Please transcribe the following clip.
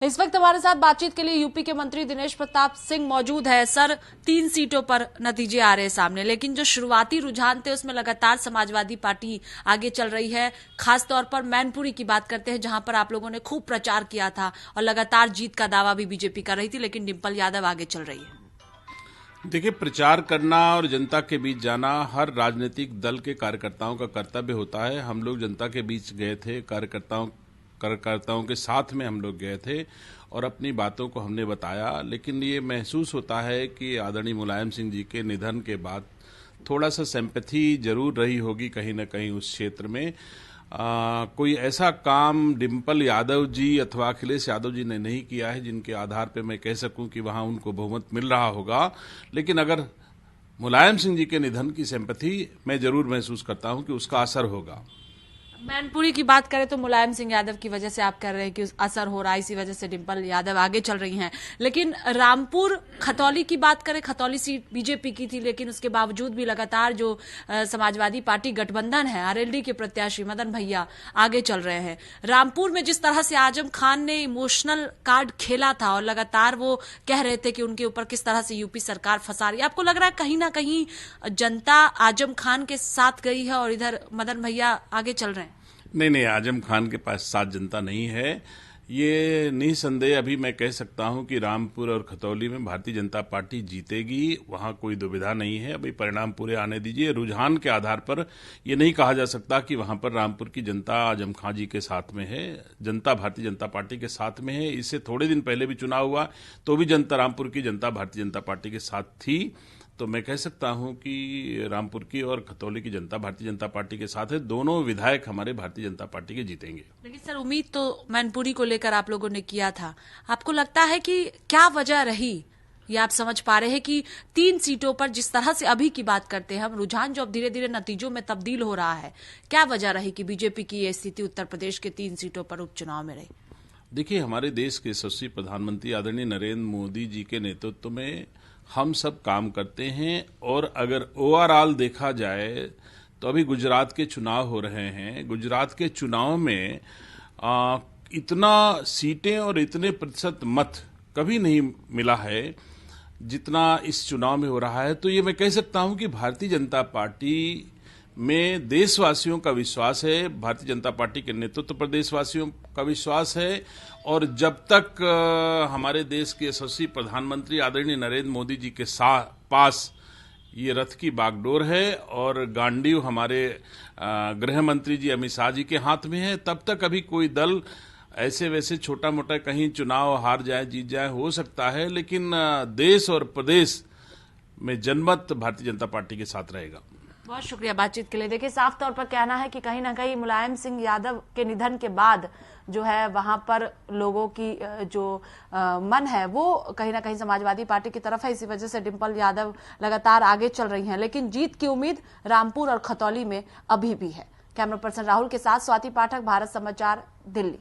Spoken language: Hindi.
इस वक्त हमारे साथ बातचीत के लिए यूपी के मंत्री दिनेश प्रताप सिंह मौजूद है। सर, 3 सीटों पर नतीजे आ रहे हैं सामने, लेकिन जो शुरुआती रुझान थे उसमें लगातार समाजवादी पार्टी आगे चल रही है। खासतौर पर मैनपुरी की बात करते हैं, जहां पर आप लोगों ने खूब प्रचार किया था और लगातार जीत का दावा भी बीजेपी कर रही थी, लेकिन डिंपल यादव आगे चल रही है। देखिए, प्रचार करना और जनता के बीच जाना हर राजनीतिक दल के कार्यकर्ताओं का कर्तव्य होता है। हम लोग जनता के बीच गए थे, कार्यकर्ताओं के साथ में हम लोग गए थे और अपनी बातों को हमने बताया। लेकिन ये महसूस होता है कि आदरणीय मुलायम सिंह जी के निधन के बाद थोड़ा सा सिंपैथी जरूर रही होगी कहीं ना कहीं उस क्षेत्र में। कोई ऐसा काम डिंपल यादव जी अथवा अखिलेश यादव जी ने नहीं किया है जिनके आधार पर मैं कह सकूं कि वहां उनको बहुमत मिल रहा होगा। लेकिन अगर मुलायम सिंह जी के निधन की सिंपैथी मैं जरूर महसूस करता हूं कि उसका असर होगा। मैनपुरी की बात करें तो मुलायम सिंह यादव की वजह से आप कह रहे हैं कि असर हो रहा है, इसी वजह से डिंपल यादव आगे चल रही हैं। लेकिन रामपुर खतौली की बात करें, खतौली सीट बीजेपी की थी, लेकिन उसके बावजूद भी लगातार जो समाजवादी पार्टी गठबंधन है, आरएलडी के प्रत्याशी मदन भैया आगे चल रहे हैं। रामपुर में जिस तरह से आजम खान ने इमोशनल कार्ड खेला था और लगातार वो कह रहे थे कि उनके ऊपर किस तरह से यूपी सरकार फंसा रही है, आपको लग रहा है कहीं ना कहीं जनता आजम खान के साथ गई है और इधर मदन भैया आगे चल रहे हैं? नहीं, आजम खान के पास साथ जनता नहीं है। ये निसंदेह अभी मैं कह सकता हूं कि रामपुर और खतौली में भारतीय जनता पार्टी जीतेगी, वहां कोई दुविधा नहीं है। अभी परिणाम पूरे आने दीजिए। रुझान के आधार पर यह नहीं कहा जा सकता कि वहां पर रामपुर की जनता आजम खान जी के साथ में है। जनता भारतीय जनता पार्टी के साथ में है। इससे थोड़े दिन पहले भी चुनाव हुआ तो भी जनता रामपुर की जनता भारतीय जनता पार्टी के साथ थी। तो मैं कह सकता हूं कि रामपुर की और खतौली की जनता भारतीय जनता पार्टी के साथ है। दोनों विधायक हमारे भारतीय जनता पार्टी के जीतेंगे। लेकिन सर, उम्मीद तो मैनपुरी को लेकर आप लोगों ने किया था। आपको लगता है कि क्या वजह रही, या आप समझ पा रहे हैं कि 3 सीटों पर जिस तरह से अभी की बात करते हैं हम, रुझान जो अब धीरे धीरे नतीजों में तब्दील हो रहा है, क्या वजह रही कि बीजेपी की ये स्थिति उत्तर प्रदेश के 3 सीटों पर उपचुनाव में रही? देखिए, हमारे देश के यशस्वी प्रधानमंत्री आदरणीय नरेंद्र मोदी जी के नेतृत्व में हम सब काम करते हैं। और अगर ओवरऑल देखा जाए तो अभी गुजरात के चुनाव हो रहे हैं। गुजरात के चुनाव में इतना सीटें और इतने प्रतिशत मत कभी नहीं मिला है जितना इस चुनाव में हो रहा है। तो ये मैं कह सकता हूं कि भारतीय जनता पार्टी में देशवासियों का विश्वास है, भारतीय जनता पार्टी के नेतृत्व पर देशवासियों का विश्वास है। और जब तक हमारे देश के यशस्वी प्रधानमंत्री आदरणीय नरेंद्र मोदी जी के पास ये रथ की बागडोर है और गांडीव हमारे गृह मंत्री जी अमित शाह जी के हाथ में है, तब तक अभी कोई दल ऐसे वैसे छोटा मोटा कहीं चुनाव हार जाए जीत जाए हो सकता है, लेकिन देश और प्रदेश में जनमत भारतीय जनता पार्टी के साथ रहेगा। बहुत शुक्रिया बातचीत के लिए। देखिए, साफ तौर पर कहना है कि कहीं ना कहीं मुलायम सिंह यादव के निधन के बाद जो है वहां पर लोगों की जो मन है वो कहीं ना कहीं समाजवादी पार्टी की तरफ है। इसी वजह से डिंपल यादव लगातार आगे चल रही हैं, लेकिन जीत की उम्मीद रामपुर और खतौली में अभी भी है। कैमरा पर्सन राहुल के साथ स्वाति पाठक, भारत समाचार, दिल्ली।